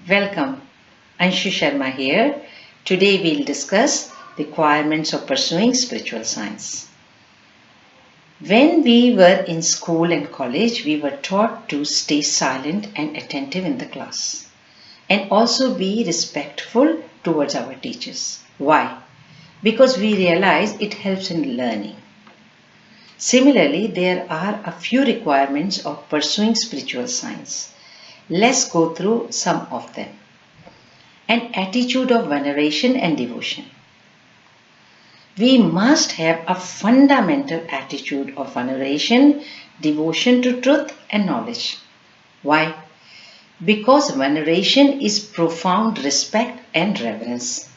Welcome, Anshu Sharma here. Today we'll discuss requirements of pursuing spiritual science. When we were in school and college, we were taught to stay silent and attentive in the class and also be respectful towards our teachers. Why? Because we realize it helps in learning. Similarly, there are a few requirements of pursuing spiritual science. Let's go through some of them. An attitude of veneration and devotion. We must have a fundamental attitude of veneration, devotion to truth and knowledge. Why? Because veneration is profound respect and reverence.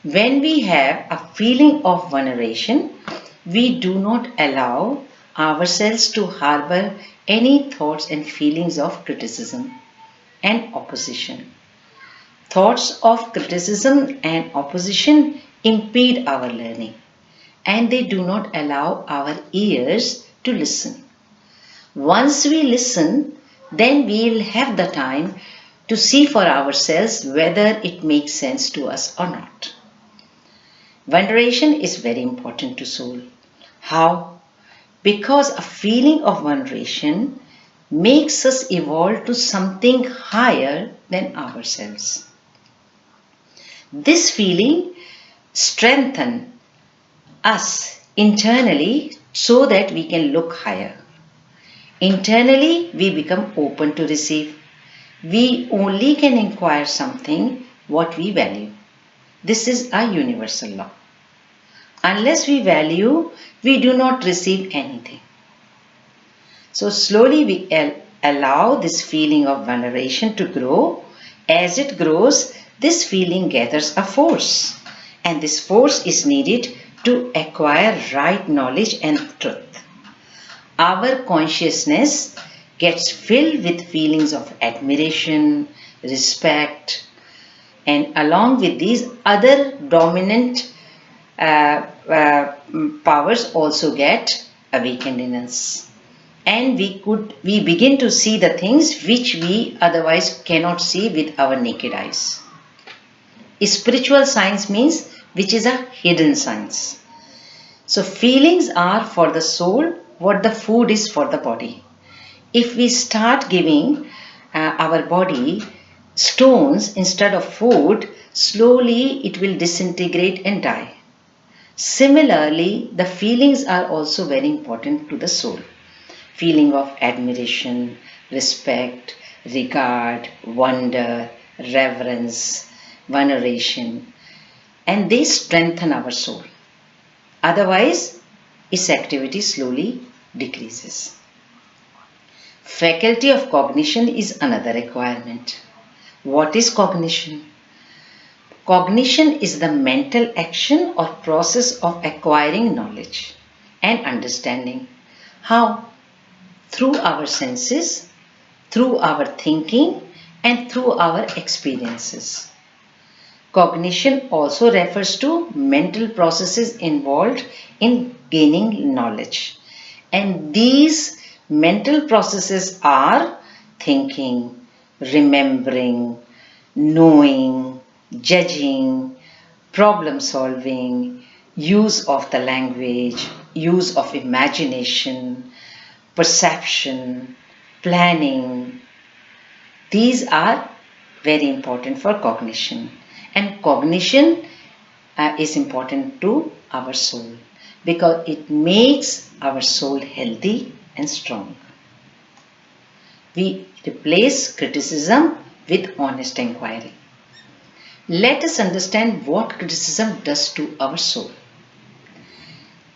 When we have a feeling of veneration, we do not allow ourselves to harbor any thoughts and feelings of criticism and opposition. Thoughts of criticism and opposition impede our learning, and they do not allow our ears to listen. Once we listen, then we will have the time to see for ourselves whether it makes sense to us or not. Veneration is very important to soul. How? Because a feeling of veneration makes us evolve to something higher than ourselves. This feeling strengthens us internally so that we can look higher. Internally, we become open to receive. We only can inquire something what we value. This is a universal law. Unless we value, we do not receive anything. So slowly we allow this feeling of veneration to grow. As it grows, this feeling gathers a force, and this force is needed to acquire right knowledge and truth. Our consciousness gets filled with feelings of admiration, respect, and along with these other dominant powers also get awakened in us, and we begin to see the things which we otherwise cannot see with our naked eyes. Spiritual science means which is a hidden science. So feelings are for the soul what the food is for the body. If we start giving our body stones instead of food, slowly it will disintegrate and die. Similarly, the feelings are also very important to the soul. Feeling of admiration, respect, regard, wonder, reverence, veneration, and they strengthen our soul. Otherwise, its activity slowly decreases. Faculty of cognition is another requirement. What is cognition? Cognition is the mental action or process of acquiring knowledge and understanding. How? Through our senses, through our thinking, and through our experiences. Cognition also refers to mental processes involved in gaining knowledge. And these mental processes are thinking, remembering, knowing, judging, problem solving, use of the language, use of imagination, perception, planning. These are very important for cognition. And cognition is important to our soul because it makes our soul healthy and strong. We replace criticism with honest inquiry. Let us understand what criticism does to our soul.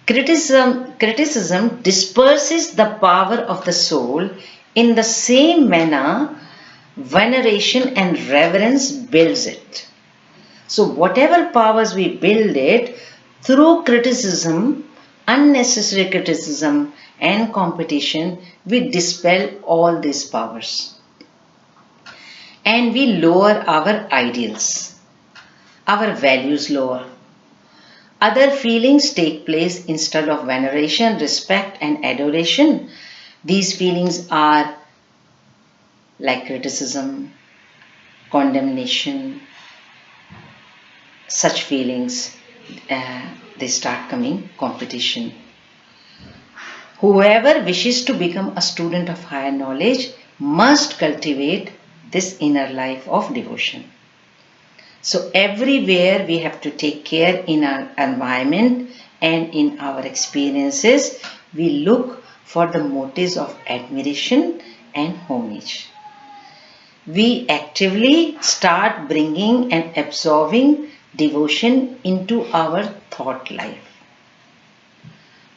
Criticism disperses the power of the soul. In the same manner, veneration and reverence builds it. So whatever powers we build it, through criticism, unnecessary criticism and competition, we dispel all these powers. And we lower our ideals. Our values lower. Other feelings take place instead of veneration, respect and adoration. These feelings are like criticism, condemnation, such feelings, they start coming, competition. Whoever wishes to become a student of higher knowledge must cultivate this inner life of devotion. So everywhere we have to take care in our environment and in our experiences, we look for the motives of admiration and homage. We actively start bringing and absorbing devotion into our thought life.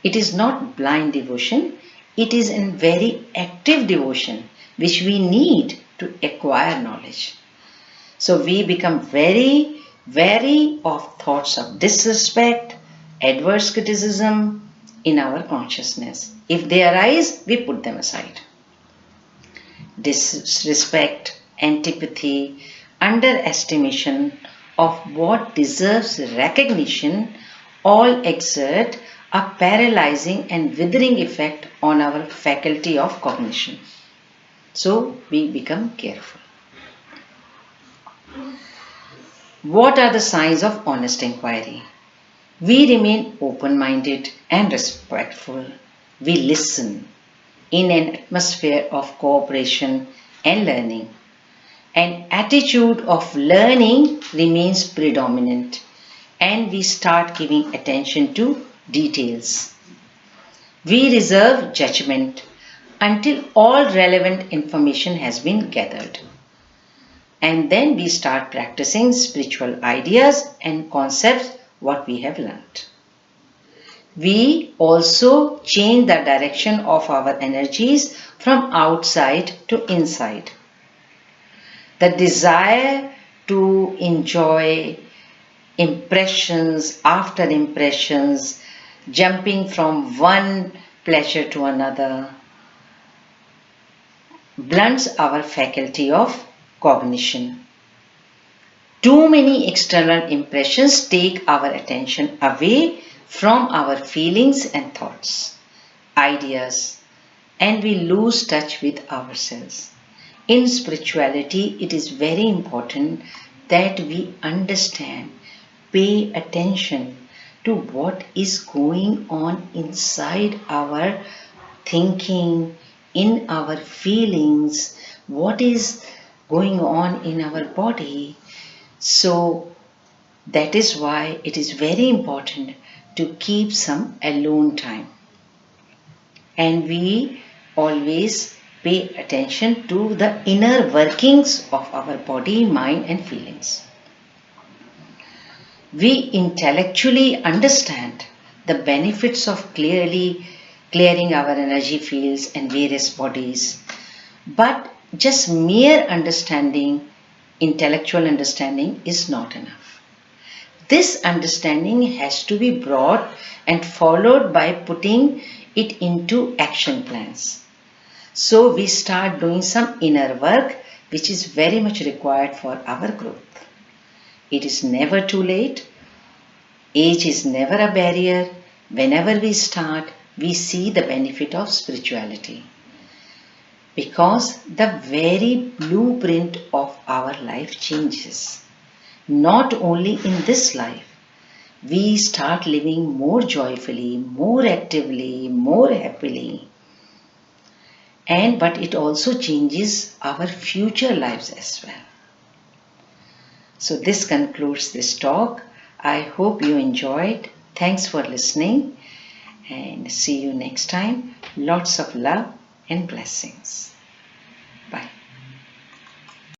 It is not blind devotion, it is a very active devotion which we need to acquire knowledge. So we become very wary of thoughts of disrespect, adverse criticism in our consciousness. If they arise, we put them aside. Disrespect, antipathy, underestimation of what deserves recognition all exert a paralyzing and withering effect on our faculty of cognition. So we become careful. What are the signs of honest inquiry? We remain open-minded and respectful. We listen in an atmosphere of cooperation and learning. An attitude of learning remains predominant, and we start giving attention to details. We reserve judgment until all relevant information has been gathered. And then we start practicing spiritual ideas and concepts what we have learnt. We also change the direction of our energies from outside to inside. The desire to enjoy impressions after impressions, jumping from one pleasure to another, blunts our faculty of cognition. Too many external impressions take our attention away from our feelings and thoughts, ideas, and we lose touch with ourselves. In spirituality, it is very important that we understand, pay attention to what is going on inside our thinking, in our feelings, what is going on in our body. So that is why it is very important to keep some alone time. And we always pay attention to the inner workings of our body, mind and feelings. We intellectually understand the benefits of clearing our energy fields and various bodies. But just mere understanding, intellectual understanding is not enough. This understanding has to be brought and followed by putting it into action plans. So we start doing some inner work which is very much required for our growth. It is never too late. Age is never a barrier. Whenever we start, we see the benefit of spirituality. Because the very blueprint of our life changes. Not only in this life. We start living more joyfully, more actively, more happily. But it also changes our future lives as well. So this concludes this talk. I hope you enjoyed. Thanks for listening and see you next time. Lots of love and blessings. Bye.